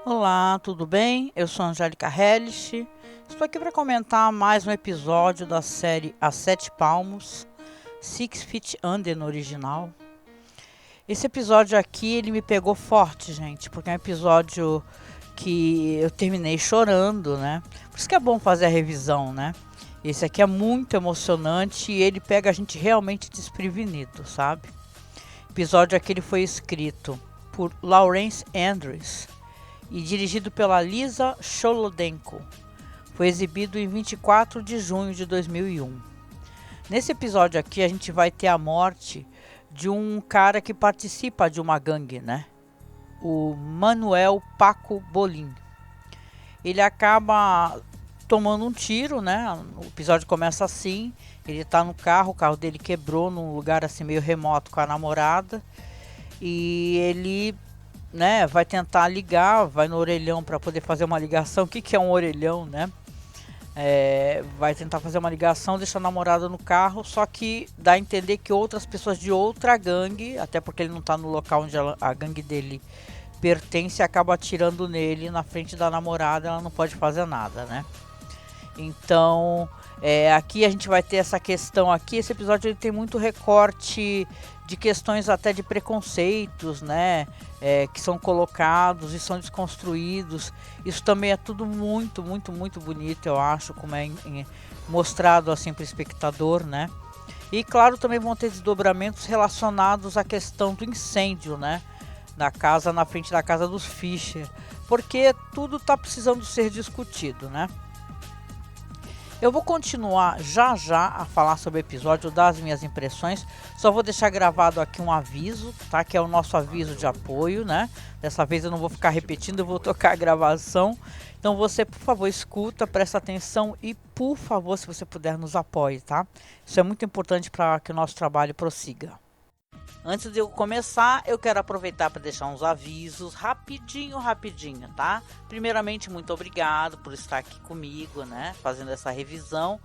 Olá, tudo bem? Eu sou Angélica Hellish. Estou aqui para comentar mais um episódio da série A Sete Palmos, Six Feet Under no original. Esse episódio aqui, ele me pegou forte, gente, porque é um episódio que eu terminei chorando, né? Por isso que é bom fazer a revisão, né? Esse aqui é muito emocionante e ele pega a gente realmente desprevenido, sabe? O episódio aqui ele foi escrito por Lawrence Andrews e dirigido pela Lisa Cholodenko. Foi exibido em 24 de junho de 2001. Nesse episódio aqui a gente vai ter a morte de um cara que participa de uma gangue, né? O Manuel Paco Bolim. Ele acaba tomando um tiro, né? O episódio começa assim, ele tá no carro, o carro dele quebrou num lugar assim meio remoto com a namorada. E ele, né, vai tentar ligar, vai no orelhão para poder fazer uma ligação. O que é um orelhão, né? Vai tentar fazer uma ligação, deixa a namorada no carro, só que dá a entender que outras pessoas de outra gangue, até porque ele não tá no local onde a gangue dele pertence, acaba atirando nele na frente da namorada, ela não pode fazer nada, né? Então, aqui a gente vai ter essa questão aqui. Esse episódio ele tem muito recorte de questões até de preconceitos, né? Que são colocados e são desconstruídos. Isso também é tudo muito, muito, muito bonito, eu acho, como é mostrado assim para o espectador, né? E claro, também vão ter desdobramentos relacionados à questão do incêndio, né? Da casa, na frente da casa dos Fischer, porque tudo está precisando ser discutido, né? Eu vou continuar já já a falar sobre o episódio, das minhas impressões. Só vou deixar gravado aqui um aviso, tá? Que é o nosso aviso de apoio, né? Dessa vez eu não vou ficar repetindo, eu vou tocar a gravação. Então você, por favor, escuta, presta atenção e, por favor, se você puder, nos apoie, tá? Isso é muito importante para que o nosso trabalho prossiga. Antes de eu começar, eu quero aproveitar para deixar uns avisos rapidinho, tá? Primeiramente, muito obrigado por estar aqui comigo, né? Fazendo essa revisão.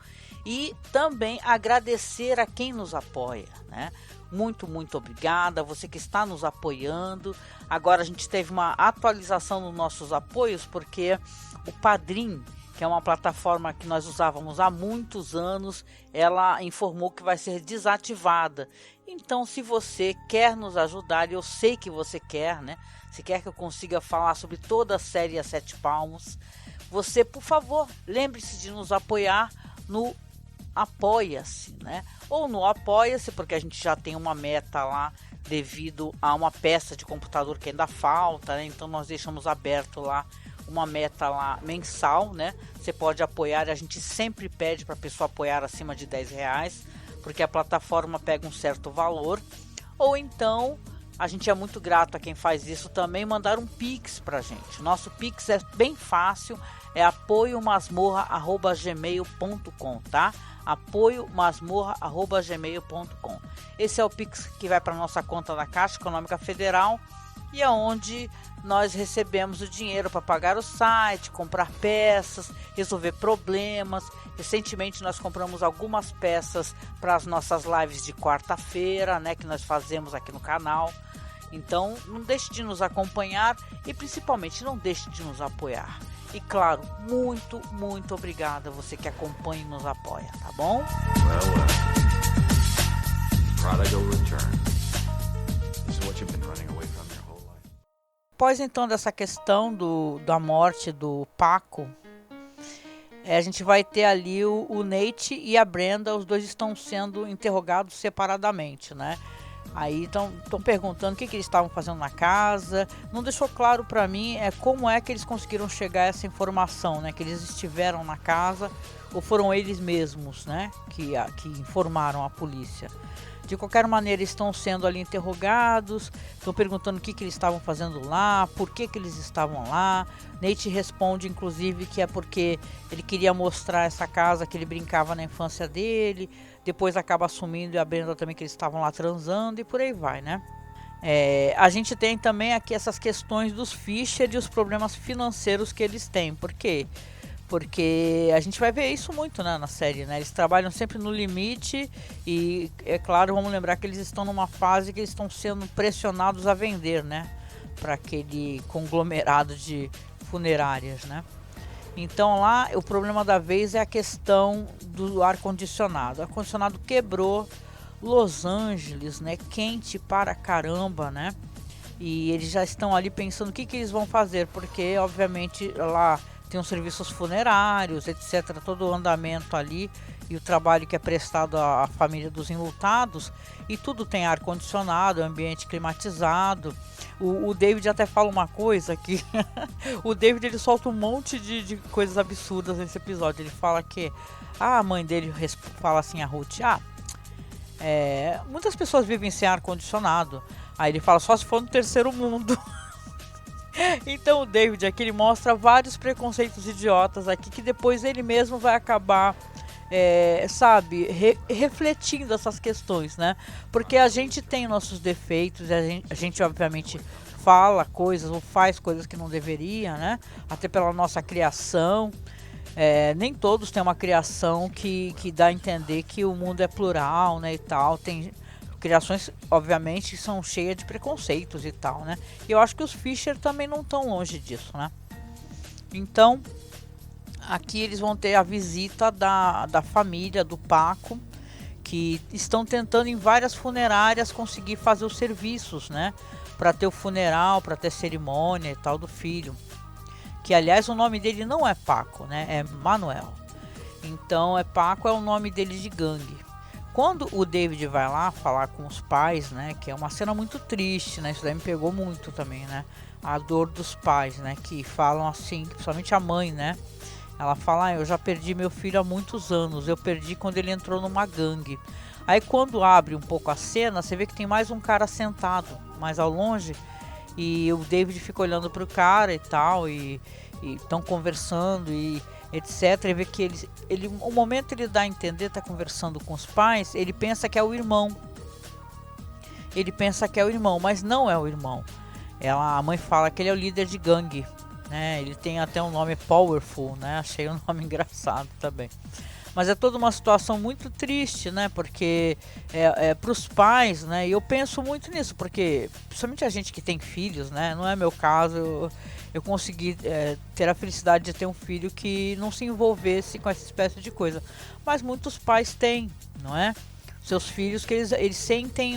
E também agradecer a quem nos apoia, né? Muito, muito obrigada. Você que está nos apoiando. Agora a gente teve uma atualização nos nossos apoios, porque o Padrim, que é uma plataforma que nós usávamos há muitos anos, ela informou que vai ser desativada. Então, se você quer nos ajudar, e eu sei que você quer, né? Se quer que eu consiga falar sobre toda a série A Sete Palmos, você, por favor, lembre-se de nos apoiar no Apoia-se, né? Ou no Apoia-se, porque a gente já tem uma meta lá devido a uma peça de computador que ainda falta, né? Então nós deixamos aberto lá uma meta lá mensal, né? Você pode apoiar, a gente sempre pede para a pessoa apoiar acima de R$10, porque a plataforma pega um certo valor. Ou então, a gente é muito grato a quem faz isso também, mandar um Pix pra gente. Nosso Pix é bem fácil, é apoiomasmorra@gmail.com, tá? apoiomasmorra@gmail.com. Esse é o Pix que vai para nossa conta da Caixa Econômica Federal, e é onde nós recebemos o dinheiro para pagar o site, comprar peças, resolver problemas. Recentemente nós compramos algumas peças para as nossas lives de quarta-feira, né, que nós fazemos aqui no canal. Então não deixe de nos acompanhar e principalmente não deixe de nos apoiar. E claro, muito, muito obrigada a você que acompanha e nos apoia, tá bom? Prodigal return. This is what you've been running away from your whole life. Após então dessa questão da morte do Paco, a gente vai ter ali o Nate e a Brenda, os dois estão sendo interrogados separadamente, né? Aí estão perguntando o que eles estavam fazendo na casa. Não deixou claro para mim como é que eles conseguiram chegar a essa informação, né? Que eles estiveram na casa ou foram eles mesmos, né? Que informaram a polícia. De qualquer maneira, estão sendo ali interrogados, estão perguntando o que eles estavam fazendo lá, por que eles estavam lá. Nate responde, inclusive, que é porque ele queria mostrar essa casa que ele brincava na infância dele. Depois acaba assumindo, e a Brenda também, que eles estavam lá transando, e por aí vai, né? A gente tem também aqui essas questões dos Fischer e os problemas financeiros que eles têm. Por quê? Porque a gente vai ver isso muito, né, na série, né? Eles trabalham sempre no limite e, é claro, vamos lembrar que eles estão numa fase que eles estão sendo pressionados a vender, né? para aquele conglomerado de funerárias, né? Então lá o problema da vez é a questão do ar-condicionado. O ar-condicionado quebrou, Los Angeles, né? Quente para caramba, né? E eles já estão ali pensando o que eles vão fazer, porque obviamente lá tem os serviços funerários, etc. Todo o andamento ali e o trabalho que é prestado à família dos enlutados, e tudo tem ar-condicionado, ambiente climatizado. O David até fala uma coisa que o David ele solta um monte de coisas absurdas nesse episódio. Ele fala que a mãe dele fala assim a Ruth, muitas pessoas vivem sem ar-condicionado. Aí ele fala só se for no terceiro mundo. Então o David aqui ele mostra vários preconceitos idiotas aqui que depois ele mesmo vai acabar refletindo essas questões, né? Porque a gente tem nossos defeitos, a gente obviamente fala coisas ou faz coisas que não deveria, né? Até pela nossa criação. Nem todos têm uma criação que dá a entender que o mundo é plural, né? E tal. Tem criações, obviamente, que são cheias de preconceitos e tal, né? E eu acho que os Fisher também não estão longe disso, né? Então, aqui eles vão ter a visita da família do Paco, que estão tentando em várias funerárias conseguir fazer os serviços, né? Para ter o funeral, para ter cerimônia e tal do filho. Que, aliás, o nome dele não é Paco, né? É Manuel. Então, Paco é o nome dele de gangue. Quando o David vai lá falar com os pais, né, que é uma cena muito triste, né, isso daí me pegou muito também, né, a dor dos pais, né, que falam assim, principalmente a mãe, né, ela fala, eu já perdi meu filho há muitos anos, eu perdi quando ele entrou numa gangue. Aí quando abre um pouco a cena, você vê que tem mais um cara sentado, mais ao longe, e o David fica olhando pro cara e tal, e estão conversando e etc. E vê que o momento ele dá a entender, tá conversando com os pais, ele pensa que é o irmão. Ele pensa que é o irmão, mas não é o irmão. A mãe fala que ele é o líder de gangue, né? Ele tem até um nome Powerful, né? Achei um nome engraçado também. Mas é toda uma situação muito triste, né? Porque para os pais, né? E eu penso muito nisso, porque principalmente a gente que tem filhos, né? Não é meu caso, eu consegui ter a felicidade de ter um filho que não se envolvesse com essa espécie de coisa. Mas muitos pais têm, não é? Seus filhos que eles sentem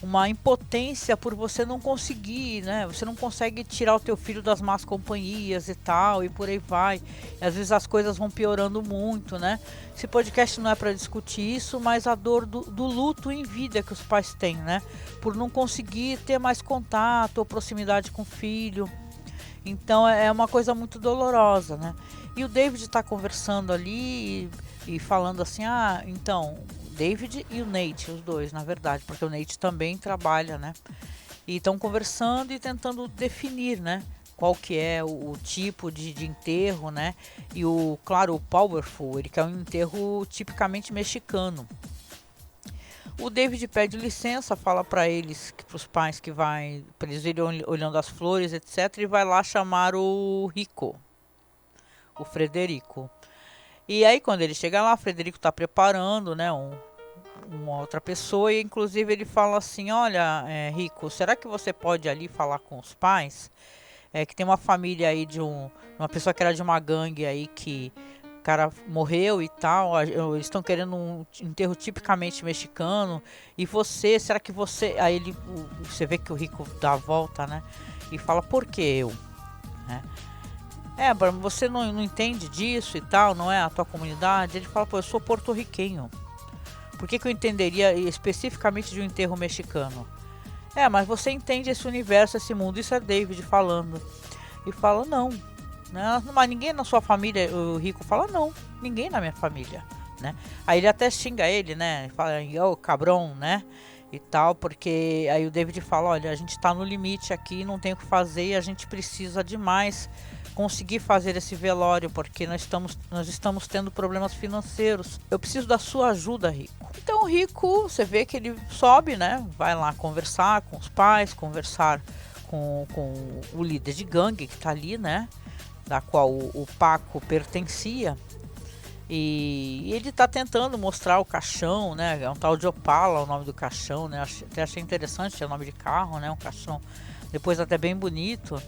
uma impotência por você não conseguir, né? Você não consegue tirar o teu filho das más companhias e tal, e por aí vai. E às vezes as coisas vão piorando muito, né? Esse podcast não é para discutir isso, mas a dor do luto em vida que os pais têm, né? Por não conseguir ter mais contato ou proximidade com o filho. Então é uma coisa muito dolorosa, né? E o David está conversando ali e falando assim, então, David e o Nate, os dois, na verdade, porque o Nate também trabalha, né? E estão conversando e tentando definir, né? Qual que é o tipo de enterro, né? E claro, o Powerful, ele quer um enterro tipicamente mexicano. O David pede licença, fala para os pais que vai, para eles irem olhando as flores, etc. E vai lá chamar o Rico, o Frederico. E aí quando ele chega lá, o Frederico está preparando, né, uma outra pessoa, e inclusive ele fala assim, olha, Rico, será que você pode ali falar com os pais? Que tem uma família aí uma pessoa que era de uma gangue aí que o cara morreu e tal, eles estão querendo um enterro tipicamente mexicano, e será que você... Aí você vê que o Rico dá a volta, né, e fala, por que eu? Né? Você não entende disso e tal, não é a tua comunidade? Ele fala, eu sou porto-riquenho. Por que eu entenderia especificamente de um enterro mexicano? Mas você entende esse universo, esse mundo. Isso é David falando. E fala, não. Mas ninguém na sua família, o Rico fala, não. Ninguém na minha família, né? Aí ele até xinga ele, né? Fala, cabrão, né? E tal, porque aí o David fala, olha, a gente tá no limite aqui, não tem o que fazer e a gente precisa demais conseguir fazer esse velório, porque nós estamos tendo problemas financeiros. Eu preciso da sua ajuda, Rico. Então o Rico, você vê que ele sobe, né? Vai lá conversar com os pais, conversar com o líder de gangue que tá ali, né? Da qual o Paco pertencia. E ele tá tentando mostrar o caixão, né? É um tal de Opala o nome do caixão, né? Até achei interessante, é o nome de carro, né? Um caixão depois até bem bonito.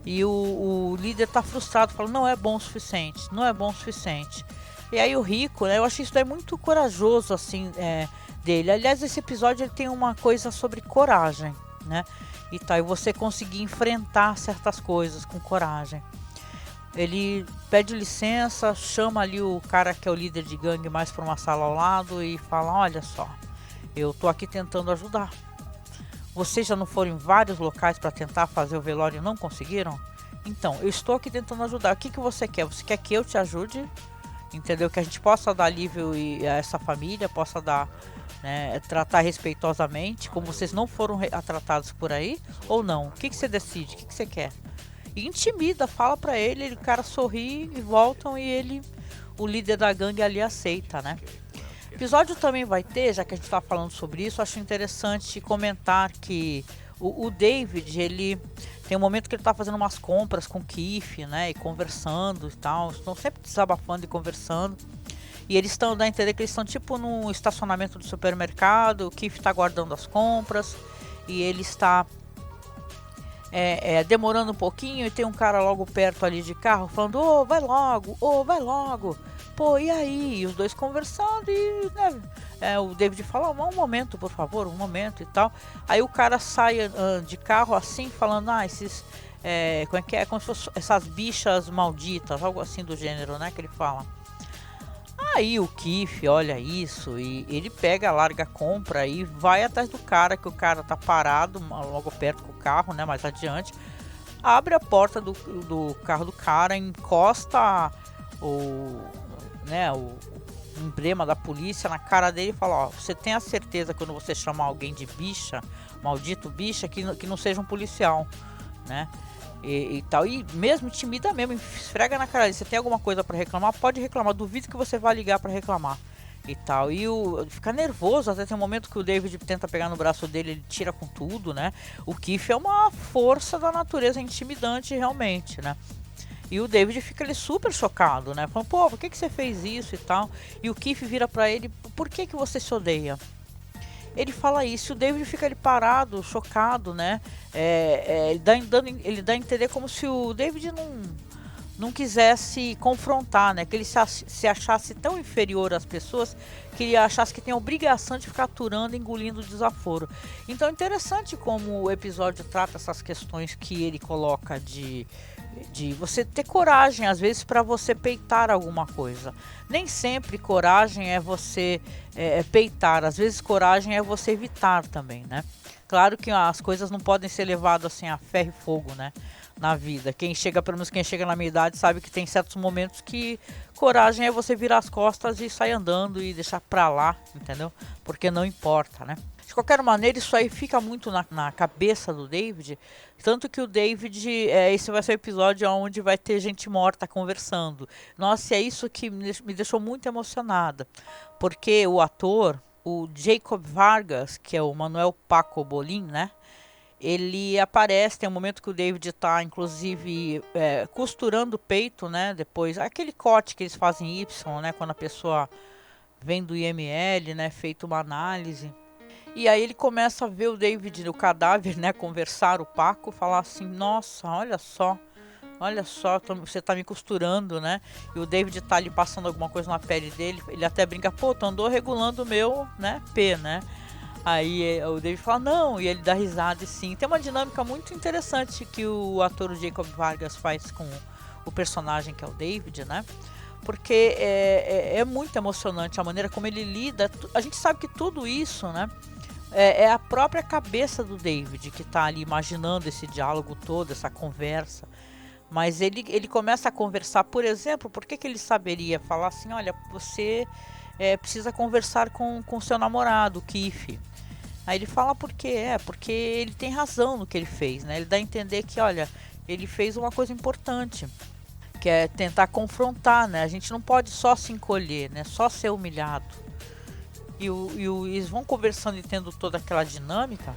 E o líder tá frustrado, fala, não é bom o suficiente, não é bom o suficiente. E aí o Rico, né, eu achei isso daí muito corajoso, assim, dele. Aliás, esse episódio ele tem uma coisa sobre coragem, né? E tá, e você conseguir enfrentar certas coisas com coragem. Ele pede licença, chama ali o cara que é o líder de gangue mais para uma sala ao lado e fala, olha só, eu tô aqui tentando ajudar. Vocês já não foram em vários locais para tentar fazer o velório e não conseguiram? Então, eu estou aqui tentando ajudar. O que você quer? Você quer que eu te ajude? Entendeu? Que a gente possa dar alívio a essa família, possa dar, né, tratar respeitosamente, como vocês não foram tratados por aí, ou não? O que você decide? O que você quer? E intimida, fala pra ele, o cara sorri e voltam e ele, o líder da gangue ali aceita, né? O episódio também vai ter, já que a gente tá falando sobre isso, acho interessante comentar que o David, ele tem um momento que ele tá fazendo umas compras com o Keith, né, e conversando e tal, estão sempre desabafando e conversando. E eles estão dando a entender que eles estão tipo no estacionamento do supermercado, o Keith tá guardando as compras e ele está demorando um pouquinho e tem um cara logo perto ali de carro falando, ô, vai logo, pô, e aí? E os dois conversando e, né, o David fala, um momento, por favor, um momento e tal. Aí o cara sai de carro assim, falando, esses, como é que é? Como se fossem essas bichas malditas, algo assim do gênero, né, que ele fala. Aí o Keith olha isso e ele pega, larga a compra e vai atrás do cara, que o cara tá parado logo perto com o carro, né, mais adiante. Abre a porta do carro do cara, encosta o emblema da polícia na cara dele e fala, ó, você tem a certeza quando você chamar alguém de bicha, maldito bicha, que não seja um policial, né? E tal, e mesmo intimida mesmo, esfrega na cara dele, você tem alguma coisa pra reclamar, pode reclamar, duvido que você vá ligar pra reclamar e tal, e fica nervoso, até tem um momento que o David tenta pegar no braço dele, ele tira com tudo, né, o Keith é uma força da natureza intimidante realmente, né, e o David fica ali super chocado, né, falando, pô, por que você fez isso e tal, e o Keith vira pra ele, por que você se odeia? Ele fala isso, o David fica ali parado, chocado, né? Ele dá a entender como se o David não quisesse confrontar, né? Que ele se achasse tão inferior às pessoas que ele achasse que tem a obrigação de ficar aturando, engolindo o desaforo. Então é interessante como o episódio trata essas questões que ele coloca de você ter coragem, às vezes, para você peitar alguma coisa. Nem sempre coragem é você peitar, às vezes coragem é você evitar também, né? Claro que as coisas não podem ser levadas assim a ferro e fogo, né? Na vida. Pelo menos quem chega na minha idade sabe que tem certos momentos que coragem é você virar as costas e sair andando e deixar pra lá, entendeu? Porque não importa, né? De qualquer maneira, isso aí fica muito na cabeça do David, tanto que o David, esse vai ser o episódio onde vai ter gente morta conversando. Nossa, é isso que me deixou muito emocionada, porque o ator, o Jacob Vargas, que é o Manuel Paco Bolin, né? Ele aparece, tem um momento que o David está, inclusive, costurando o peito, né? Depois, aquele corte que eles fazem Y, né? Quando a pessoa vem do IML, né? Feito uma análise. E aí ele começa a ver o David, o cadáver, né, conversar, o Paco, falar assim, nossa, olha só, você tá me costurando, né? E o David tá ali passando alguma coisa na pele dele, ele até brinca, pô, tu andou regulando o meu, né, P, né? Aí o David fala, não, e ele dá risada e sim. Tem uma dinâmica muito interessante que o ator Jacob Vargas faz com o personagem que é o David, né? Porque é muito emocionante a maneira como ele lida. A gente sabe que tudo isso, né? É a própria cabeça do David que está ali imaginando esse diálogo todo, essa conversa. Mas ele começa a conversar, por exemplo, por que ele saberia falar assim, olha, você precisa conversar com seu namorado, o Keith. Aí ele fala por quê? Porque ele tem razão no que ele fez, né? Ele dá a entender que, olha, ele fez uma coisa importante, que é tentar confrontar, né? A gente não pode só se encolher, né? Só ser humilhado. E eles vão conversando e tendo toda aquela dinâmica,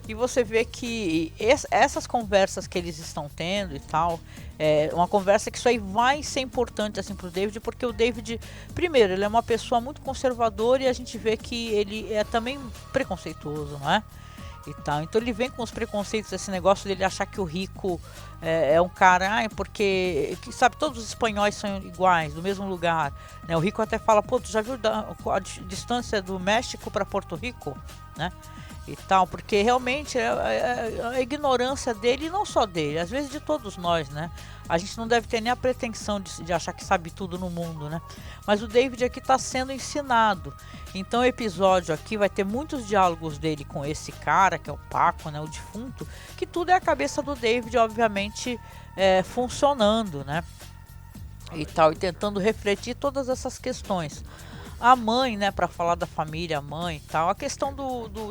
e você vê que essas conversas que eles estão tendo e tal, é uma conversa que isso aí vai ser importante assim pro David, porque o David, primeiro, ele é uma pessoa muito conservadora e a gente vê que ele é também preconceituoso, não é? e tal. Então ele vem com os preconceitos, esse negócio dele achar que o rico é um cara, porque, sabe, todos os espanhóis são iguais, do mesmo lugar, né? O rico até fala, pô, tu já viu a distância do México para Porto Rico, né? E tal, porque realmente a ignorância dele, e não só dele, às vezes de todos nós, né? A gente não deve ter nem a pretensão de achar que sabe tudo no mundo, né? Mas o David aqui está sendo ensinado. Então o episódio aqui vai ter muitos diálogos dele com esse cara, que é o Paco, né? O defunto, que tudo é a cabeça do David, obviamente, funcionando, né? E tal, e tentando refletir todas essas questões. A mãe, né, para falar da família, a mãe e tal, a questão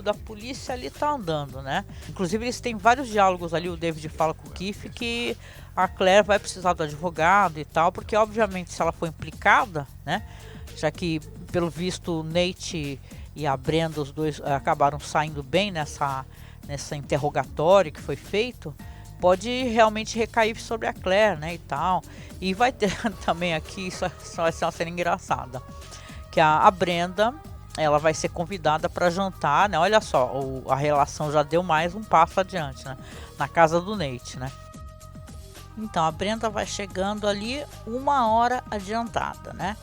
da polícia ali tá andando, né? Inclusive eles têm vários diálogos ali, o David fala com o Keith que a Claire vai precisar do advogado e tal, porque obviamente se ela for implicada, né, já que pelo visto o Nate e a Brenda, os dois acabaram saindo bem nessa interrogatório que foi feito, pode realmente recair sobre a Claire, né, e tal. E vai ter também aqui, isso vai ser uma cena engraçada, que a Brenda, ela vai ser convidada para jantar, né? Olha só, a relação já deu mais um passo adiante, né? Na casa do Nate, né? Então, a Brenda vai chegando ali 1 hora adiantada, né?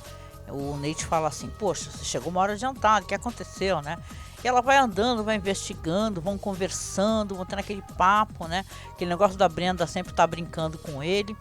O Nate fala assim, poxa, você chegou 1 hora adiantada, o que aconteceu, né? E ela vai andando, vai investigando, vão conversando, vão tendo aquele papo, né? Aquele negócio da Brenda sempre tá brincando com ele.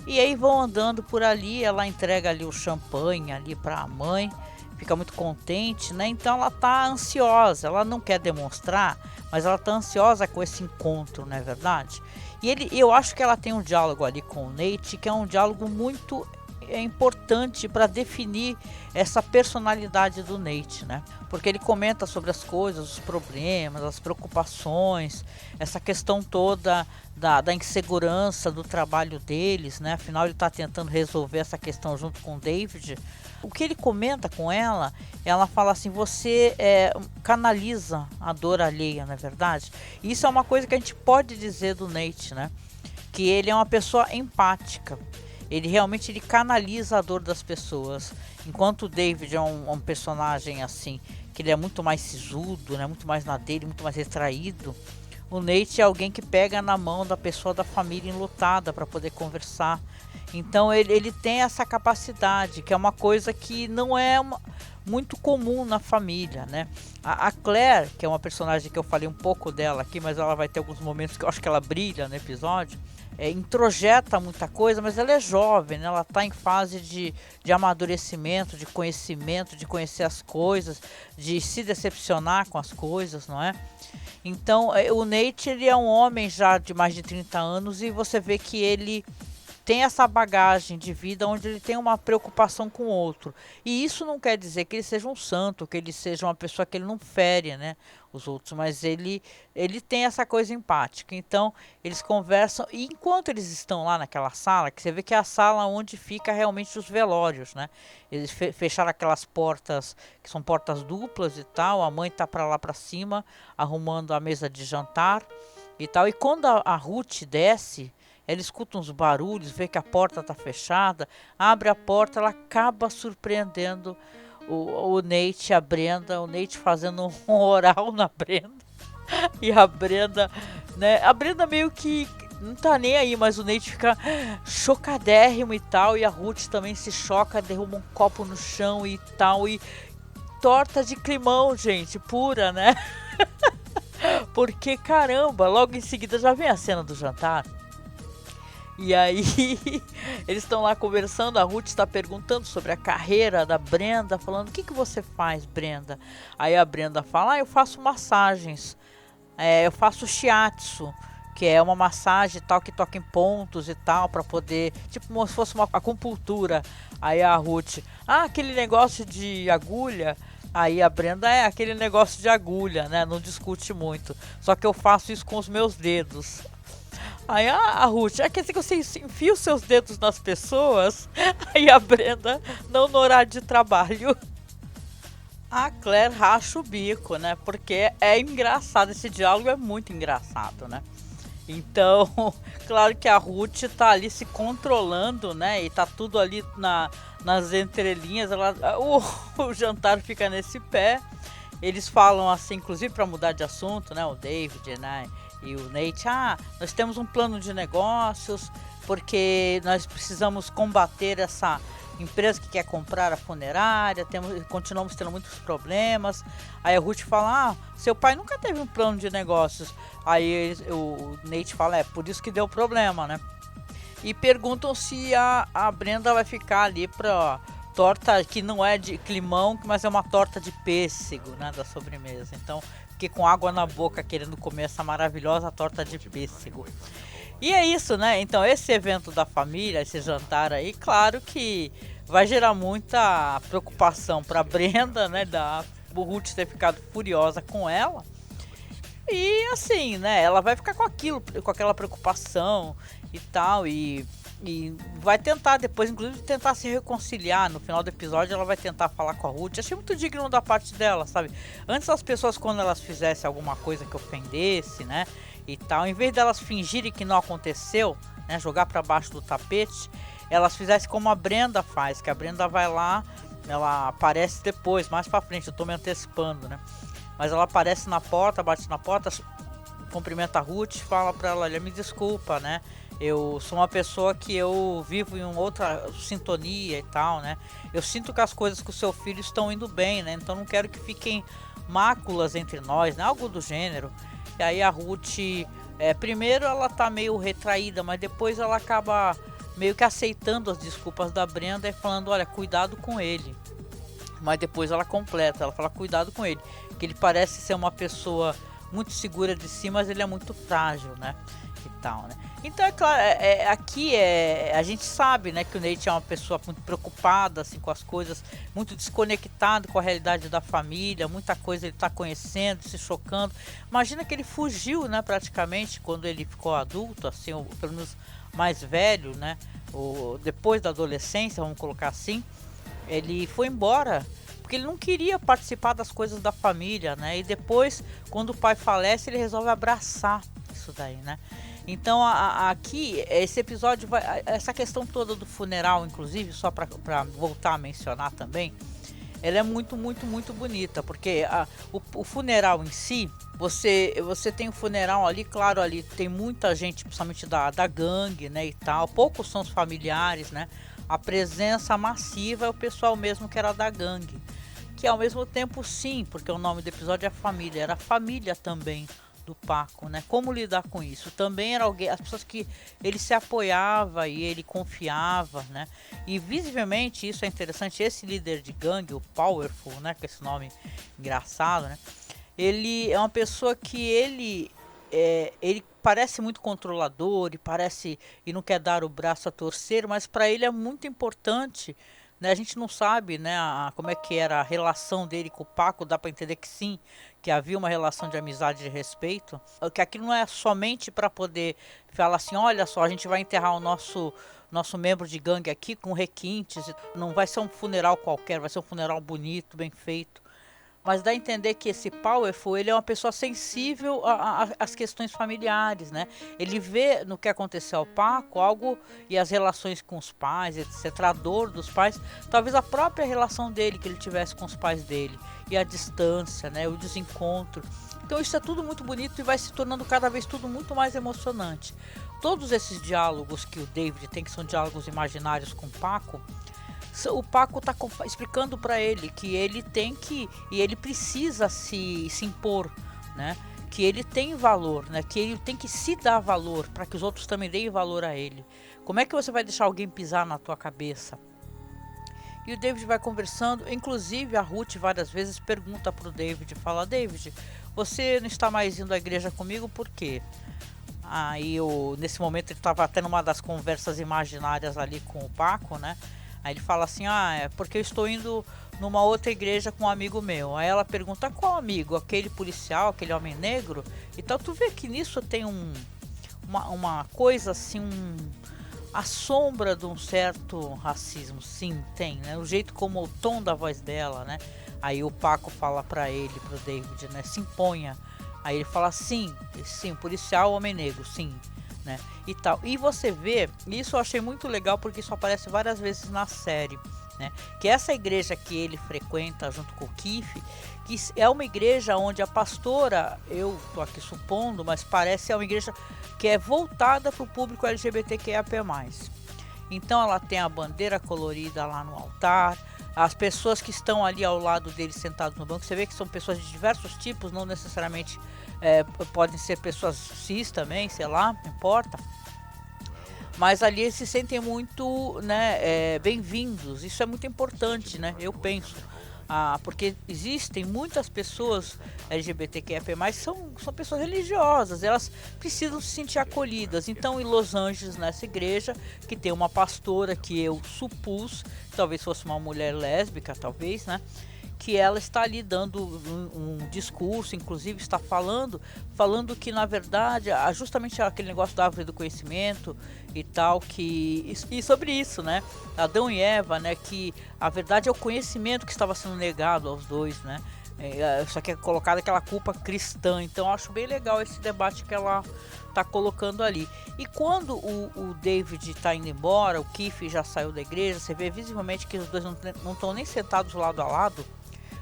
E aí vão andando por ali, ela entrega ali o champanhe ali para a mãe, fica muito contente, né? Então ela tá ansiosa, ela não quer demonstrar, mas ela tá ansiosa com esse encontro, não é verdade? E eu acho que ela tem um diálogo ali com o Nate, que é um diálogo muito importante para definir essa personalidade do Nate, né? Porque ele comenta sobre as coisas, os problemas, as preocupações, essa questão toda da insegurança do trabalho deles, né? Afinal ele está tentando resolver essa questão junto com o David. O que ele comenta com ela fala assim, você canaliza a dor alheia, não é verdade? E isso é uma coisa que a gente pode dizer do Nate, né? Que ele é uma pessoa empática. Ele realmente canaliza a dor das pessoas. Enquanto o David é um personagem assim, que ele é muito mais sisudo, né? Muito mais na dele, muito mais retraído. O Nate é alguém que pega na mão da pessoa da família enlutada para poder conversar. Então ele tem essa capacidade, que é uma coisa que não é muito comum na família, né? A Claire, que é uma personagem que eu falei um pouco dela aqui, mas ela vai ter alguns momentos que eu acho que ela brilha no episódio. Introjeta muita coisa, mas ela é jovem, né? Ela está em fase de amadurecimento, de conhecimento, de conhecer as coisas, de se decepcionar com as coisas, não é? Então, o Nate, ele é um homem já de mais de 30 anos e você vê que ele tem essa bagagem de vida onde ele tem uma preocupação com o outro. E isso não quer dizer que ele seja um santo, que ele seja uma pessoa que ele não fere, né, os outros, mas ele tem essa coisa empática. Então, eles conversam e enquanto eles estão lá naquela sala, que você vê que é a sala onde fica realmente os velórios, né? Eles fecharam aquelas portas, que são portas duplas e tal, a mãe tá para lá para cima, arrumando a mesa de jantar e tal. E quando a Ruth desce, ela escuta uns barulhos, vê que a porta está fechada, abre a porta, ela acaba surpreendendo o Nate e a Brenda, o Nate fazendo um oral na Brenda, e a Brenda, né, a Brenda meio que não tá nem aí, mas o Nate fica chocadérrimo e tal, e a Ruth também se choca, derruba um copo no chão e tal, e torta de climão, gente, pura, né? Porque caramba, logo em seguida já vem a cena do jantar. E aí, eles estão lá conversando, a Ruth está perguntando sobre a carreira da Brenda, falando, o que você faz, Brenda? Aí a Brenda fala, eu faço massagens, eu faço shiatsu, que é uma massagem tal, que toca em pontos e tal, para poder, tipo como se fosse uma acupuntura. Aí a Ruth, aquele negócio de agulha. Aí a Brenda, aquele negócio de agulha, né, não discute muito, só que eu faço isso com os meus dedos. Aí a Ruth, quer dizer que você enfia os seus dedos nas pessoas? Aí a Brenda, não no horário de trabalho. A Claire racha o bico, né? Porque é engraçado, esse diálogo é muito engraçado, né? Então, claro que a Ruth tá ali se controlando, né? E tá tudo ali nas entrelinhas. O jantar fica nesse pé. eles falam assim, inclusive para mudar de assunto, né? O David, né? E o Nate, nós temos um plano de negócios porque nós precisamos combater essa empresa que quer comprar a funerária, continuamos tendo muitos problemas. Aí a Ruth fala, seu pai nunca teve um plano de negócios. Aí o Nate fala, por isso que deu problema, né? E perguntam se a Brenda vai ficar ali pra torta que não é de climão, mas é uma torta de pêssego, né, da sobremesa. Então, fiquei com água na boca querendo comer essa maravilhosa torta de pêssego. E é isso, né? Então, esse evento da família, esse jantar aí, claro que vai gerar muita preocupação para Brenda, né, da Ruth ter ficado furiosa com ela. E assim, né, ela vai ficar com aquilo, com aquela preocupação e tal, e vai tentar depois, inclusive, tentar se reconciliar. No final do episódio ela vai tentar falar com a Ruth. Achei muito digno da parte dela, sabe? Antes as pessoas, quando elas fizessem alguma coisa que ofendesse, né, e tal, em vez delas fingirem que não aconteceu, né, jogar para baixo do tapete, elas fizessem como a Brenda faz, que a Brenda vai lá, ela aparece depois, mais pra frente, eu tô me antecipando, né? Mas ela aparece na porta, bate na porta, cumprimenta a Ruth, fala pra ela, olha, me desculpa, né? Eu sou uma pessoa que eu vivo em outra sintonia e tal, né? Eu sinto que as coisas com o seu filho estão indo bem, né? Então não quero que fiquem máculas entre nós, né? Algo do gênero. E aí a Ruth, primeiro ela tá meio retraída, mas depois ela acaba meio que aceitando as desculpas da Brenda e falando, olha, cuidado com ele. Mas depois ela completa, ela fala, cuidado com ele, que ele parece ser uma pessoa muito segura de si, mas ele é muito frágil, né? E tal, né? Então é claro, aqui a gente sabe, né, que o Nate é uma pessoa muito preocupada assim com as coisas, muito desconectado com a realidade da família, muita coisa ele está conhecendo, se chocando. Imagina que ele fugiu, né, praticamente quando ele ficou adulto, assim, ou pelo menos mais velho, né? Depois da adolescência, vamos colocar assim, ele foi embora porque ele não queria participar das coisas da família, né? E depois, quando o pai falece, ele resolve abraçar isso daí, né? Então aqui, esse episódio essa questão toda do funeral, inclusive, só para voltar a mencionar também, ela é muito, muito, muito bonita, porque o funeral em si, você tem o funeral ali, claro, ali tem muita gente, principalmente da gangue, né, e tal, poucos são os familiares, né, a presença massiva é o pessoal mesmo que era da gangue, que ao mesmo tempo sim, porque o nome do episódio é família, era a família também do Paco, né? Como lidar com isso? Também era alguém, as pessoas que ele se apoiava e ele confiava, né? E visivelmente isso é interessante. Esse líder de gangue, o Powerful, né? Com esse nome engraçado, né? Ele é uma pessoa que ele parece muito controlador e não quer dar o braço a torcer, mas para ele é muito importante, né? A gente não sabe, né, como é que era a relação dele com o Paco, dá para entender que sim, que havia uma relação de amizade e de respeito, que aquilo não é somente para poder falar assim, olha só, a gente vai enterrar o nosso membro de gangue aqui com requintes, não vai ser um funeral qualquer, vai ser um funeral bonito, bem feito. Mas dá a entender que esse Powerful, ele é uma pessoa sensível às questões familiares, né? Ele vê no que aconteceu ao Paco algo, e as relações com os pais, etc., a dor dos pais, talvez a própria relação dele que ele tivesse com os pais dele, e a distância, né? O desencontro. Então isso é tudo muito bonito e vai se tornando cada vez tudo muito mais emocionante. Todos esses diálogos que o David tem, que são diálogos imaginários com o Paco, o Paco tá explicando para ele que ele tem que, e ele precisa se impor, né? Que ele tem valor, né? Que ele tem que se dar valor para que os outros também deem valor a ele. Como é que você vai deixar alguém pisar na tua cabeça? E o David vai conversando, inclusive a Ruth várias vezes pergunta pro David, fala, David, você não está mais indo à igreja comigo, por quê? Aí nesse momento ele estava até numa das conversas imaginárias ali com o Paco, né? Aí ele fala assim, é porque eu estou indo numa outra igreja com um amigo meu. Aí ela pergunta, qual amigo? Aquele policial, aquele homem negro? Então tu vê que nisso tem uma coisa assim, a sombra de um certo racismo, sim, tem, né? O jeito como o tom da voz dela, né? Aí o Paco fala pra ele, pro David, né? Se imponha. Aí ele fala, sim, policial, homem negro, sim. Né, e tal. E você vê, isso eu achei muito legal porque isso aparece várias vezes na série, né? Que essa igreja que ele frequenta junto com o Keith, que é uma igreja onde a pastora, eu tô aqui supondo, mas parece uma igreja que é voltada para o público LGBTQIAP+. Então ela tem a bandeira colorida lá no altar, as pessoas que estão ali ao lado dele sentados no banco, você vê que são pessoas de diversos tipos, não necessariamente podem ser pessoas cis também, sei lá, não importa. Mas ali eles se sentem muito, né, bem-vindos, isso é muito importante, né, eu penso. Porque existem muitas pessoas LGBTQIA+, mas são pessoas religiosas, elas precisam se sentir acolhidas. Então, em Los Angeles, nessa igreja, que tem uma pastora que eu supus, talvez fosse uma mulher lésbica, talvez, né? Que ela está ali dando um discurso, inclusive está falando que na verdade, justamente aquele negócio da árvore do conhecimento e tal, e sobre isso, né, Adão e Eva, né, que a verdade é o conhecimento que estava sendo negado aos dois, né, só que é colocada aquela culpa cristã. Então eu acho bem legal esse debate que ela tá colocando ali. E quando o David tá indo embora, o Keith já saiu da igreja, você vê visivelmente que os dois não estão nem sentados lado a lado.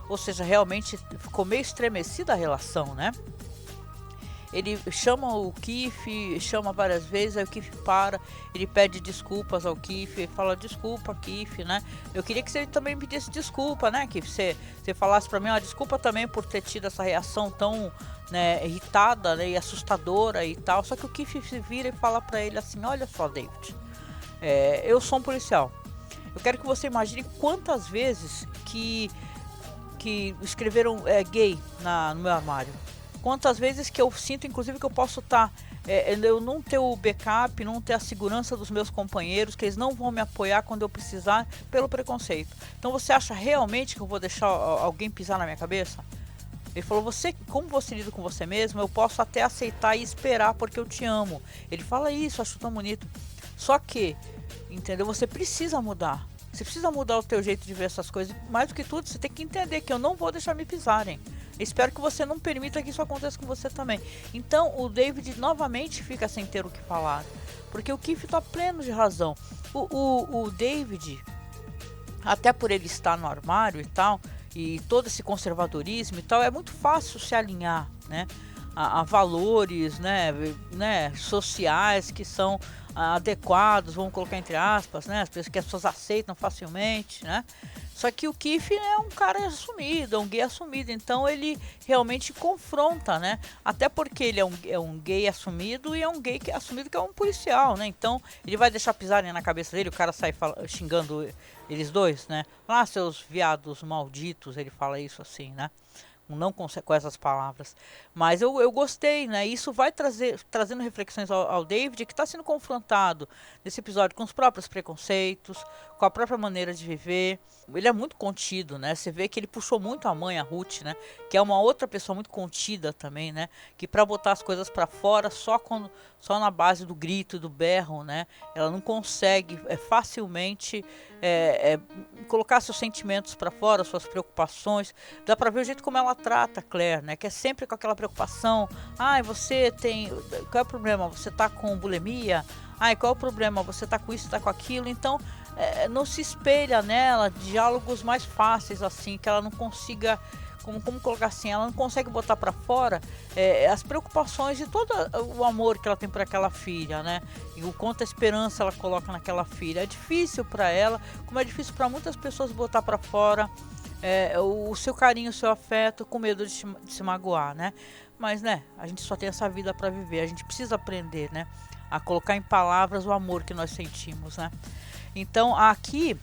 Ou seja, realmente ficou meio estremecida a relação, né? Ele chama o Keith, chama várias vezes, aí o Keith para, ele pede desculpas ao Keith, ele fala, desculpa, Keith, né? Eu queria que você também me pedisse desculpa, né, Keith? Você falasse pra mim, desculpa também por ter tido essa reação tão, né, irritada, né, e assustadora e tal. Só que o Keith se vira e fala pra ele assim, olha só, David, eu sou um policial. Eu quero que você imagine quantas vezes que escreveram gay no meu armário. Quantas vezes que eu sinto, inclusive, que eu posso estar... eu não ter o backup, não ter a segurança dos meus companheiros, que eles não vão me apoiar quando eu precisar, pelo preconceito. Então você acha realmente que eu vou deixar alguém pisar na minha cabeça? Ele falou, como você lida com você mesmo, eu posso até aceitar e esperar porque eu te amo. Ele fala isso, acho tão bonito. Só que, entendeu? Você precisa mudar. Você precisa mudar o teu jeito de ver essas coisas. Mais do que tudo, você tem que entender que eu não vou deixar me pisarem. Espero que você não permita que isso aconteça com você também. Então, o David novamente fica sem ter o que falar. Porque o Keith está pleno de razão. O David, até por ele estar no armário e tal, e todo esse conservadorismo e tal, é muito fácil se alinhar, né? A valores, né, sociais que são adequados, vamos colocar entre aspas, né, que as pessoas aceitam facilmente, né? Só que o Keith é um cara assumido, é um gay assumido, então ele realmente confronta, né? Até porque ele é um gay assumido e é um gay assumido que é um policial, né? Então ele vai deixar pisarem na cabeça dele, o cara sai xingando eles dois, né? Seus viados malditos, ele fala isso assim, né? Não com essas palavras, mas eu gostei, né? Isso vai trazendo reflexões ao David, que está sendo confrontado nesse episódio com os próprios preconceitos, com a própria maneira de viver. Ele é muito contido, né? Você vê que ele puxou muito a mãe, a Ruth, né? Que é uma outra pessoa muito contida também, né? Que para botar as coisas para fora só na base do grito e do berro, né? Ela não consegue facilmente colocar seus sentimentos para fora, suas preocupações. Dá para ver o jeito como ela trata a Claire, né? Que é sempre com aquela preocupação. Você tem... Qual é o problema? Você tá com bulimia? Qual é o problema? Você tá com isso, tá com aquilo? Então, não se espelha nela diálogos mais fáceis, assim, que ela não consiga... Como colocar assim, ela não consegue botar para fora as preocupações e todo o amor que ela tem por aquela filha, né? E o quanto a esperança ela coloca naquela filha. É difícil para ela, como é difícil para muitas pessoas botar para fora o seu carinho, o seu afeto, com medo de se magoar, né? Mas, né, a gente só tem essa vida para viver, a gente precisa aprender, né? A colocar em palavras o amor que nós sentimos, né? Então, aqui...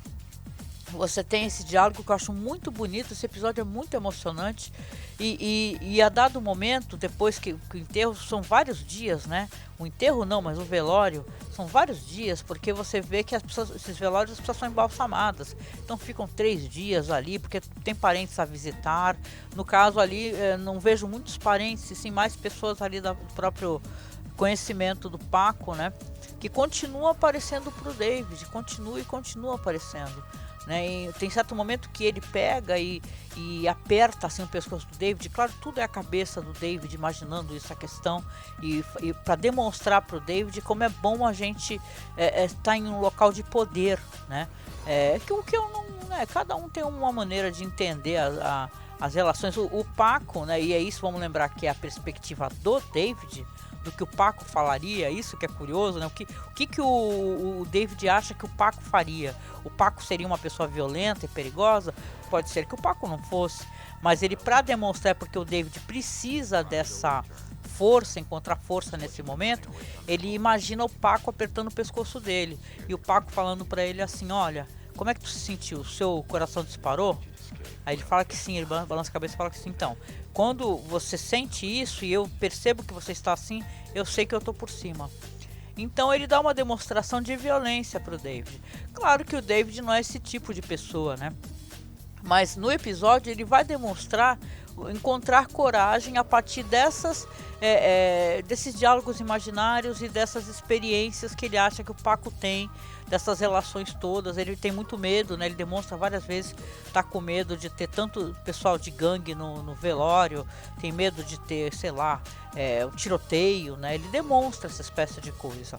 Você tem esse diálogo que eu acho muito bonito, esse episódio é muito emocionante e a dado momento, depois que o enterro, são vários dias, né? O enterro não, mas o velório, são vários dias, porque você vê que esses velórios as pessoas são embalsamadas, então ficam 3 dias ali, porque tem parentes a visitar. No caso ali, não vejo muitos parentes, sim mais pessoas ali do próprio conhecimento do Paco, né? Que continua aparecendo pro David, continua aparecendo. Né? E tem certo momento que ele pega e aperta assim o pescoço do David. Claro, tudo é a cabeça do David imaginando essa questão e para demonstrar para o David como é bom a gente estar em um local de poder, né? Que eu né, cada um tem uma maneira de entender as relações. O Paco, né, e é isso, vamos lembrar que é a perspectiva do David, do que o Paco falaria, isso que é curioso, né? O David acha que o Paco faria? O Paco seria uma pessoa violenta e perigosa? Pode ser que o Paco não fosse, mas ele, para demonstrar porque o David precisa dessa força, encontrar força nesse momento, ele imagina o Paco apertando o pescoço dele e o Paco falando para ele assim: olha, como é que tu se sentiu? O seu coração disparou? Aí ele fala que sim, ele balança a cabeça e fala que sim. Então, quando você sente isso e eu percebo que você está assim, eu sei que eu tô por cima. Então ele dá uma demonstração de violência pro David. Claro que o David não é esse tipo de pessoa, né? Mas no episódio ele vai demonstrar encontrar coragem a partir desses diálogos imaginários e dessas experiências que ele acha que o Paco tem, dessas relações todas. Ele tem muito medo, né? Ele demonstra várias vezes tá com medo de ter tanto pessoal de gangue no velório, tem medo de ter, sei lá, um tiroteio, né? Ele demonstra essa espécie de coisa.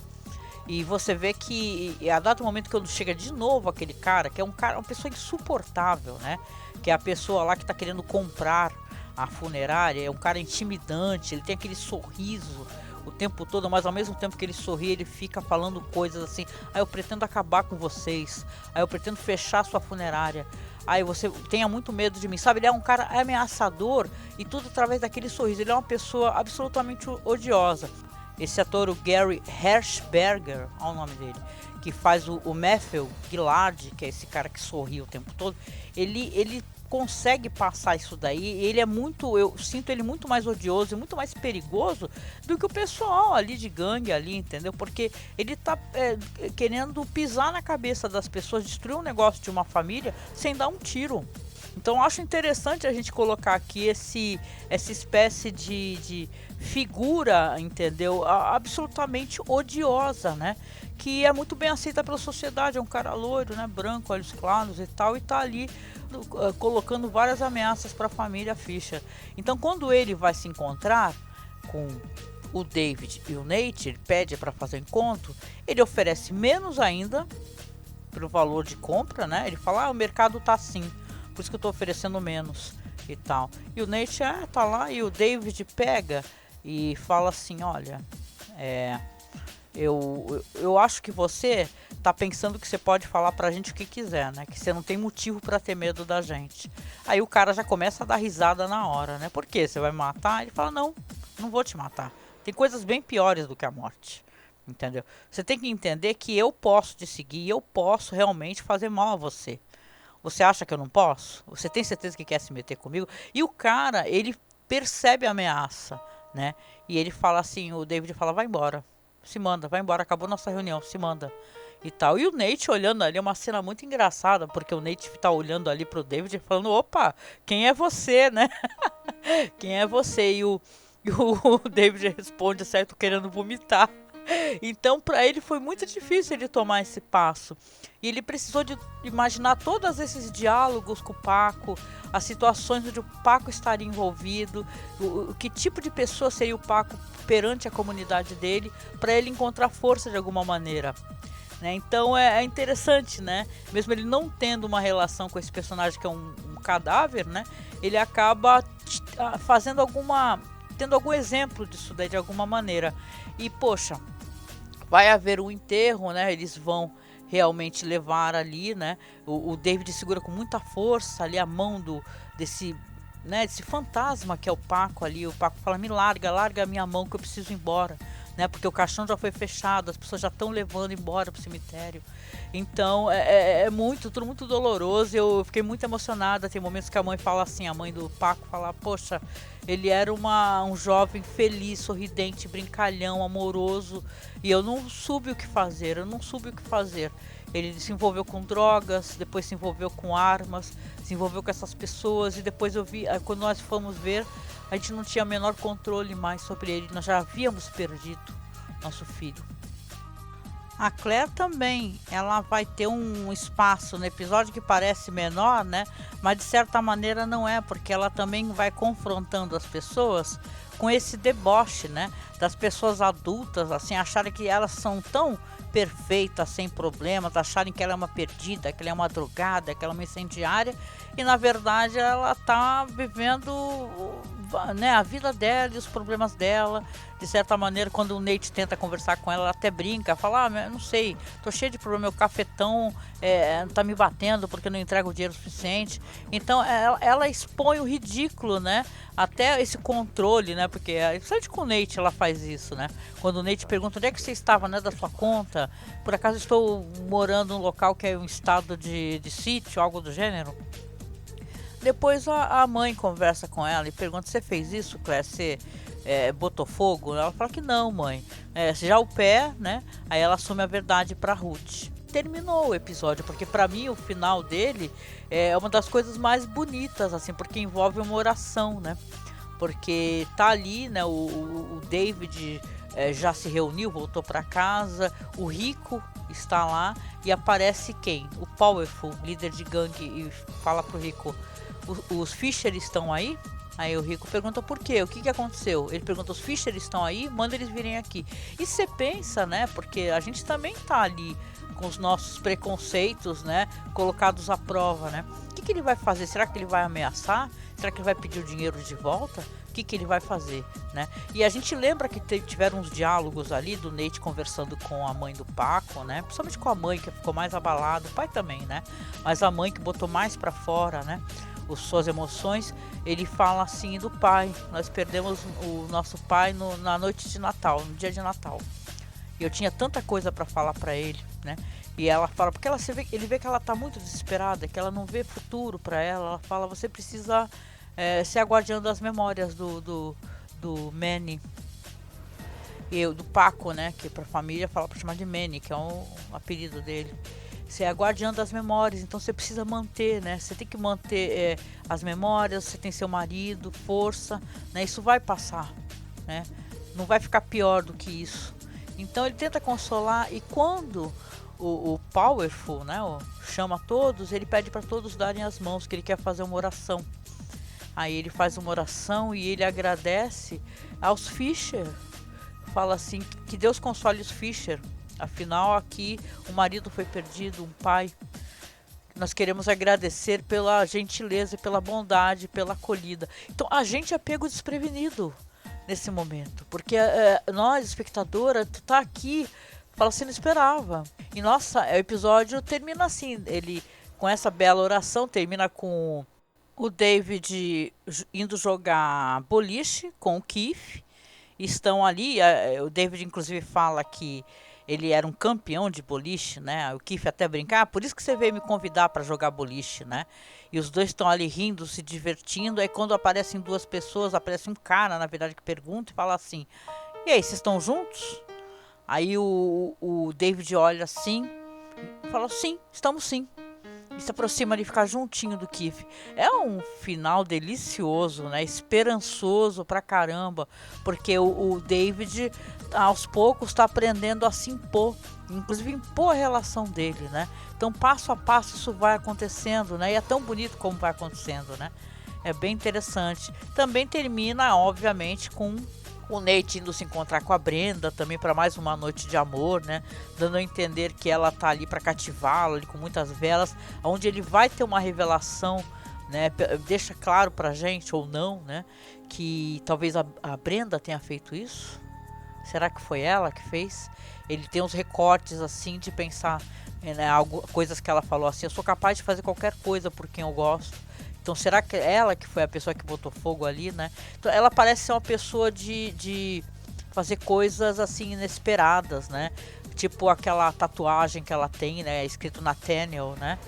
E você vê que a dado momento quando chega de novo aquele cara, que é uma pessoa insuportável, né? Que é a pessoa lá que tá querendo comprar a funerária, é um cara intimidante, ele tem aquele sorriso o tempo todo, mas ao mesmo tempo que ele sorri, ele fica falando coisas assim: ah, eu pretendo acabar com vocês, ah, eu pretendo fechar sua funerária, aí você tenha muito medo de mim, sabe? Ele é um cara ameaçador e tudo através daquele sorriso. Ele é uma pessoa absolutamente odiosa. Esse ator, o Gary Hershberger, olha o nome dele, que faz o Matthew Gillard, que é esse cara que sorri o tempo todo, ele consegue passar isso daí. Ele é muito, eu sinto ele muito mais odioso e muito mais perigoso do que o pessoal ali de gangue ali, entendeu? Porque ele tá querendo pisar na cabeça das pessoas, destruir um negócio de uma família sem dar um tiro. Então eu acho interessante a gente colocar aqui essa espécie de figura, entendeu? Absolutamente odiosa, né? Que é muito bem aceita pela sociedade. É um cara loiro, né? Branco, olhos claros e tal, e tá ali colocando várias ameaças para a família Fisher. Então quando ele vai se encontrar com o David e o Nate, ele pede para fazer encontro, ele oferece menos ainda pelo valor de compra, né? Ele fala: ah, o mercado tá assim, por isso que eu tô oferecendo menos e tal. E o Nate tá lá, e o David pega e fala assim: olha, eu acho que você tá pensando que você pode falar pra gente o que quiser, né? Que você não tem motivo pra ter medo da gente. Aí o cara já começa a dar risada na hora, né? Por quê? Você vai me matar? Ele fala: não, não vou te matar. Tem coisas bem piores do que a morte. Entendeu? Você tem que entender que eu posso te seguir, eu posso realmente fazer mal a você. Você acha que eu não posso? Você tem certeza que quer se meter comigo? E o cara, ele percebe a ameaça, né? E ele fala assim, o David fala: vai embora, se manda, vai embora, acabou nossa reunião, se manda. E tal. E o Nate olhando ali, é uma cena muito engraçada, porque o Nate tá olhando ali pro David falando: opa, quem é você, né? Quem é você? E o David responde: certo, querendo vomitar. Então para ele foi muito difícil ele tomar esse passo. E ele precisou de imaginar todos esses diálogos com o Paco, as situações onde o Paco estaria envolvido, que tipo de pessoa seria o Paco perante a comunidade dele, para ele encontrar força de alguma maneira. Né? Então é interessante, né? Mesmo ele não tendo uma relação com esse personagem que é um cadáver, né? Ele acaba tendo algum exemplo disso daí de alguma maneira. E poxa, vai haver um enterro, né? Eles vão realmente levar ali, né? O David segura com muita força ali a mão desse fantasma que é o Paco ali. O Paco fala: me larga a minha mão que eu preciso ir embora, né? Porque o caixão já foi fechado, as pessoas já estão levando embora pro cemitério. Então tudo muito doloroso. Eu fiquei muito emocionada. Tem momentos que a mãe fala assim, a mãe do Paco fala: poxa, ele era um jovem feliz, sorridente, brincalhão, amoroso, e eu não soube o que fazer, Ele se envolveu com drogas, depois se envolveu com armas, se envolveu com essas pessoas, e depois eu vi, quando nós fomos ver, a gente não tinha o menor controle mais sobre ele, nós já havíamos perdido nosso filho. A Claire também, ela vai ter um espaço no episódio que parece menor, né? Mas de certa maneira não é, porque ela também vai confrontando as pessoas com esse deboche, né? Das pessoas adultas, assim, acharem que elas são tão perfeita, sem problemas, acharem que ela é uma perdida, que ela é uma drogada, que ela é uma incendiária, e na verdade ela tá vivendo, né, a vida dela e os problemas dela. De certa maneira, quando o Nate tenta conversar com ela até brinca, fala, não sei, tô cheio de problema, meu cafetão tá me batendo porque eu não entrego o dinheiro suficiente. Então ela expõe o ridículo, né, até esse controle, né, porque principalmente com o Nate ela faz isso, né, quando o Nate pergunta onde é que você estava, né, da sua conta, por acaso estou morando num local que é um estado de sítio, algo do gênero. Depois a mãe conversa com ela e pergunta, você fez isso, Claire? Você botou fogo? Ela fala que não, mãe. Já o pé, né? Aí ela assume a verdade para Ruth. Terminou o episódio, porque para mim o final dele é uma das coisas mais bonitas, assim, porque envolve uma oração, né? Porque tá ali, né? O David já se reuniu, voltou para casa, o Rico está lá e aparece quem? O Powerful, líder de gangue, e fala pro Rico, os Fisher estão aí? Aí o Rico pergunta por quê? O que aconteceu? Ele pergunta, os Fisher estão aí? Manda eles virem aqui. E você pensa, né? Porque a gente também tá ali com os nossos preconceitos, né? Colocados à prova, né? O que ele vai fazer? Será que ele vai ameaçar? Será que ele vai pedir o dinheiro de volta? O que ele vai fazer, né? E a gente lembra que tiveram uns diálogos ali do Nate conversando com a mãe do Paco, né? Principalmente com a mãe, que ficou mais abalada, o pai também, né? Mas a mãe que botou mais pra fora, né? Suas emoções. Ele fala assim do pai, nós perdemos o nosso pai na noite de Natal, no dia de Natal, e eu tinha tanta coisa para falar para ele, né? E ela fala, porque ele vê que ela tá muito desesperada, que ela não vê futuro para ela fala, você precisa ser a guardiã das memórias do Manny, e do Paco, né, que pra família fala para chamar de Manny, que é um apelido dele. Você é a guardiã das memórias, então você precisa manter, né? Você tem que manter as memórias, você tem seu marido, força, né? Isso vai passar, né? Não vai ficar pior do que isso. Então ele tenta consolar, e quando o Powerful, né, chama todos, ele pede para todos darem as mãos, que ele quer fazer uma oração. Aí ele faz uma oração e ele agradece aos Fisher. Fala assim, que Deus console os Fisher. Afinal, aqui o marido foi perdido, um pai. Nós queremos agradecer pela gentileza, pela bondade, pela acolhida. Então a gente é pego desprevenido nesse momento, porque nós, espectadora, tu tá aqui, fala assim, não esperava. E nossa, o episódio termina assim, ele com essa bela oração, termina com o David indo jogar boliche com o Keith. Estão ali, o David inclusive fala que ele era um campeão de boliche, né? O Keith até brincar, por isso que você veio me convidar para jogar boliche, né? E os dois estão ali rindo, se divertindo. Aí quando aparecem duas pessoas, aparece um cara, na verdade, que pergunta e fala assim, e aí, vocês estão juntos? Aí o David olha assim e fala, sim, estamos sim. E se aproxima de ficar juntinho do Keith. É um final delicioso, né? Esperançoso pra caramba, porque o David aos poucos está aprendendo a se impor, inclusive impor a relação dele, né? Então passo a passo isso vai acontecendo, né? E é tão bonito como vai acontecendo, né? É bem interessante. Também termina, obviamente, com o Nate indo se encontrar com a Brenda também para mais uma noite de amor, né? Dando a entender que ela tá ali para cativá-lo, ali com muitas velas, onde ele vai ter uma revelação, né? Deixa claro pra gente ou não, né? Que talvez a Brenda tenha feito isso. Será que foi ela que fez? Ele tem uns recortes assim de pensar, né, coisas que ela falou assim, eu sou capaz de fazer qualquer coisa por quem eu gosto. Então será que é ela que foi a pessoa que botou fogo ali, né? Então ela parece ser uma pessoa de fazer coisas assim inesperadas, né? Tipo aquela tatuagem que ela tem, né? Escrito Nathaniel, né?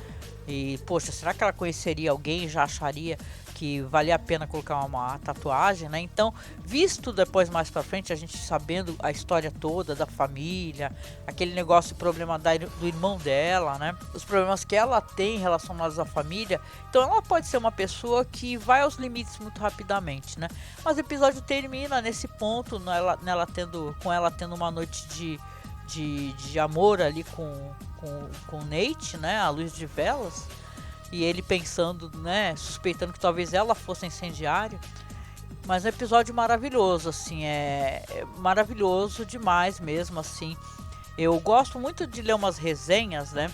E, poxa, será que ela conheceria alguém e já acharia que valia a pena colocar uma tatuagem, né? Então, visto depois mais pra frente, a gente sabendo a história toda da família, aquele negócio, o problema do irmão dela, né? Os problemas que ela tem relacionados à família. Então, ela pode ser uma pessoa que vai aos limites muito rapidamente, né? Mas o episódio termina nesse ponto, com ela tendo uma noite de amor ali com o Nate, né? À luz de velas. E ele pensando, né, suspeitando que talvez ela fosse incendiária. Mas é um episódio maravilhoso, assim, é maravilhoso demais mesmo, assim. Eu gosto muito de ler umas resenhas, né?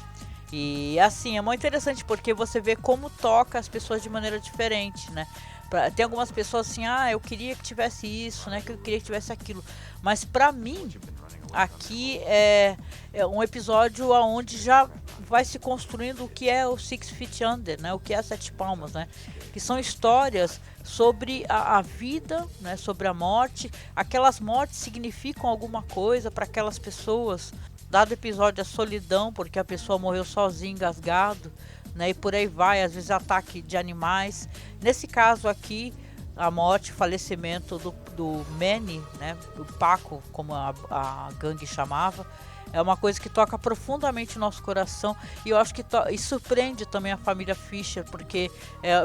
E assim, é muito interessante porque você vê como toca as pessoas de maneira diferente, né? Tem algumas pessoas assim, eu queria que tivesse isso, né? Que eu queria que tivesse aquilo. Mas pra mim, aqui é um episódio onde já vai se construindo o que é o Six Feet Under, né? O que é Sete Palmos, né? Que são histórias sobre a vida, né? Sobre a morte. Aquelas mortes significam alguma coisa para aquelas pessoas. Dado episódio a solidão, porque a pessoa morreu sozinha, engasgado, né? E por aí vai, às vezes ataque de animais. Nesse caso aqui, a morte, falecimento do Manny, né? Do Paco, como a gangue chamava, é uma coisa que toca profundamente o nosso coração, e eu acho que e surpreende também a família Fisher, porque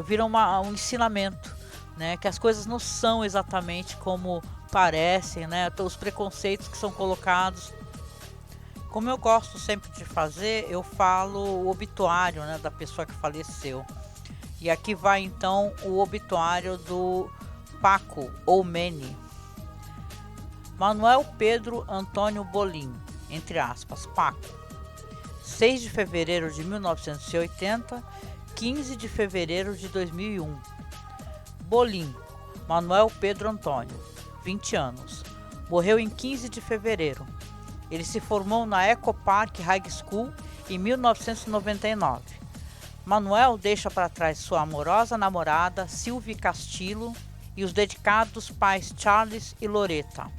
vira um ensinamento, né? Que as coisas não são exatamente como parecem, né? Os preconceitos que são colocados. Como eu gosto sempre de fazer, eu falo o obituário, né, da pessoa que faleceu. E aqui vai então o obituário do Paco ou Manny. Manuel Pedro Antônio Bolim, entre aspas, Paco. 6 de fevereiro de 1980, 15 de fevereiro de 2001. Bolim, Manuel Pedro Antônio, 20 anos. Morreu em 15 de fevereiro. Ele se formou na Echo Park High School em 1999. Manuel deixa para trás sua amorosa namorada Sylvie Castillo e os dedicados pais Charles e Loretta.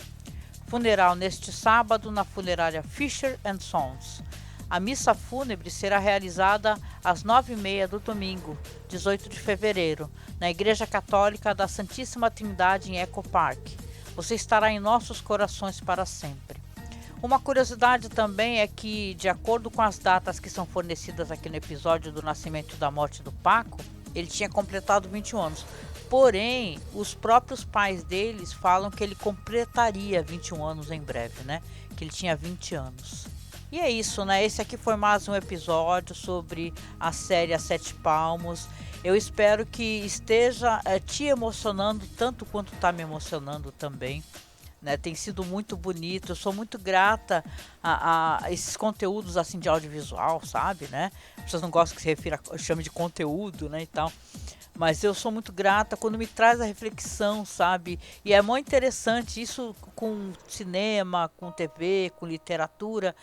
Funeral neste sábado na funerária Fisher & Sons. A missa fúnebre será realizada às 9h30 do domingo, 18 de fevereiro, na Igreja Católica da Santíssima Trindade em Echo Park. Você estará em nossos corações para sempre. Uma curiosidade também é que, de acordo com as datas que são fornecidas aqui no episódio do nascimento e da morte do Paco, ele tinha completado 21 anos. Porém, os próprios pais deles falam que ele completaria 21 anos em breve, né? Que ele tinha 20 anos. E é isso, né? Esse aqui foi mais um episódio sobre a série A Sete Palmos. Eu espero que esteja te emocionando tanto quanto está me emocionando também. Né, tem sido muito bonito, eu sou muito grata a esses conteúdos assim de audiovisual, sabe, né? As pessoas não gostam que se refira, chame de conteúdo, né, e tal. Mas eu sou muito grata quando me traz a reflexão, sabe? E é muito interessante isso com cinema, com TV, com literatura,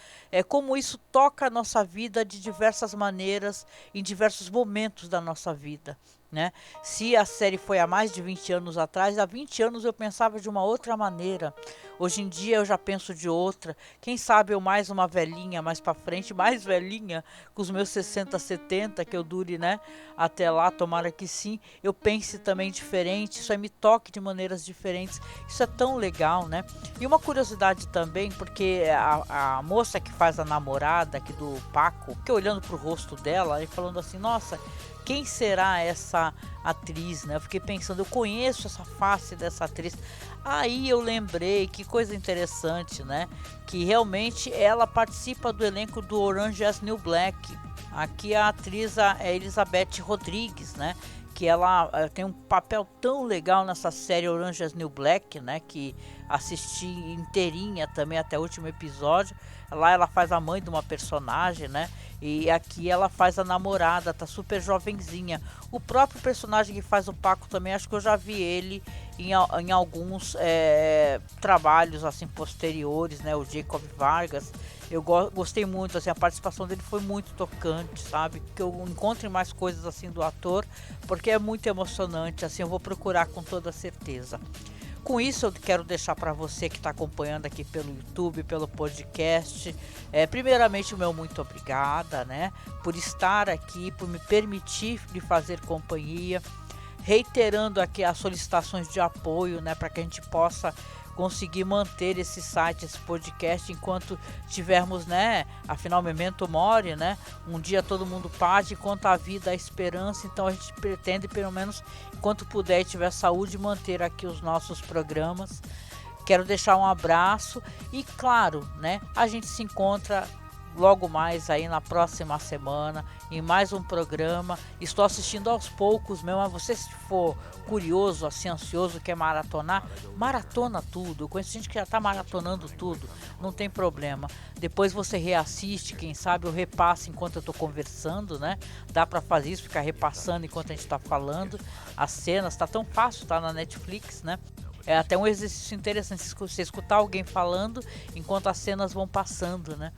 como isso toca a nossa vida de diversas maneiras, em diversos momentos da nossa vida. Né? Se a série foi há mais de 20 anos atrás, há 20 anos eu pensava de uma outra maneira. Hoje em dia eu já penso de outra. Quem sabe eu mais uma velhinha, mais pra frente, mais velhinha, com os meus 60, 70, que eu dure, né? Até lá, tomara que sim, eu pense também diferente, isso aí me toque de maneiras diferentes. Isso é tão legal, né? E uma curiosidade também, porque a moça que faz a namorada aqui do Paco, que olhando pro rosto dela e falando assim, nossa, quem será essa atriz, né? Eu fiquei pensando, eu conheço essa face dessa atriz. Aí eu lembrei, que coisa interessante, né? Que realmente ela participa do elenco do Orange is the New Black. Aqui a atriz é Elizabeth Rodrigues, né? Que ela tem um papel tão legal nessa série Orange is the New Black, né? Que assisti inteirinha também até o último episódio. Lá ela faz a mãe de uma personagem, né? E aqui ela faz a namorada, tá super jovenzinha. O próprio personagem que faz o Paco também, acho que eu já vi ele em alguns trabalhos assim posteriores, né? O Jacob Vargas. Eu gostei muito, assim, a participação dele foi muito tocante, sabe? Que eu encontre mais coisas assim do ator, porque é muito emocionante, assim, eu vou procurar com toda certeza. Com isso, eu quero deixar para você que está acompanhando aqui pelo YouTube, pelo podcast, primeiramente o meu muito obrigada, né, por estar aqui, por me permitir lhe fazer companhia, reiterando aqui as solicitações de apoio, né, para que a gente possa conseguir manter esse site, esse podcast, enquanto tivermos, né, afinal memento mori, né, um dia todo mundo parte, enquanto a vida, a esperança, então a gente pretende, pelo menos, enquanto puder e tiver saúde, manter aqui os nossos programas. Quero deixar um abraço e, claro, né, a gente se encontra logo mais aí na próxima semana em mais um programa. Estou assistindo aos poucos mesmo, mas você, se for curioso, assim, ansioso, quer maratonar, maratona tudo. Eu conheço gente que já está maratonando tudo, não tem problema. Depois você reassiste, quem sabe eu repasso enquanto eu estou conversando, né? Dá para fazer isso, ficar repassando enquanto a gente está falando. As cenas, tá tão fácil, tá na Netflix, né? É até um exercício interessante você escutar alguém falando enquanto as cenas vão passando, né?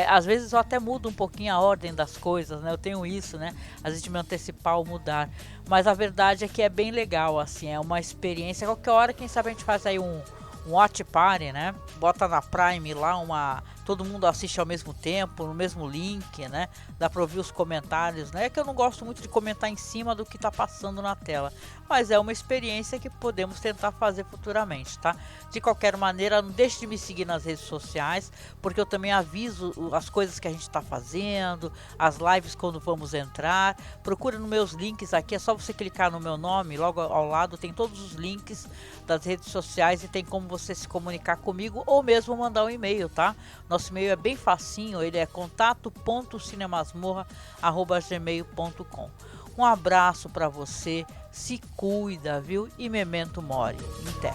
Às vezes eu até mudo um pouquinho a ordem das coisas, né? Eu tenho isso, né? Às vezes de me antecipar ou mudar. Mas a verdade é que é bem legal, assim, é uma experiência. Qualquer hora, quem sabe a gente faz aí um watch party, né? Bota na Prime lá todo mundo assiste ao mesmo tempo, no mesmo link, né? Dá para ouvir os comentários, né? É que eu não gosto muito de comentar em cima do que tá passando na tela, mas é uma experiência que podemos tentar fazer futuramente, tá? De qualquer maneira, não deixe de me seguir nas redes sociais, porque eu também aviso as coisas que a gente está fazendo, as lives quando vamos entrar. Procura nos meus links aqui, é só você clicar no meu nome, logo ao lado tem todos os links das redes sociais e tem como você se comunicar comigo ou mesmo mandar um e-mail, tá? Nosso e-mail é bem facinho, ele é contato.cinemasmorra@gmail.com. Um abraço para você, se cuida, viu? E memento mori. Até.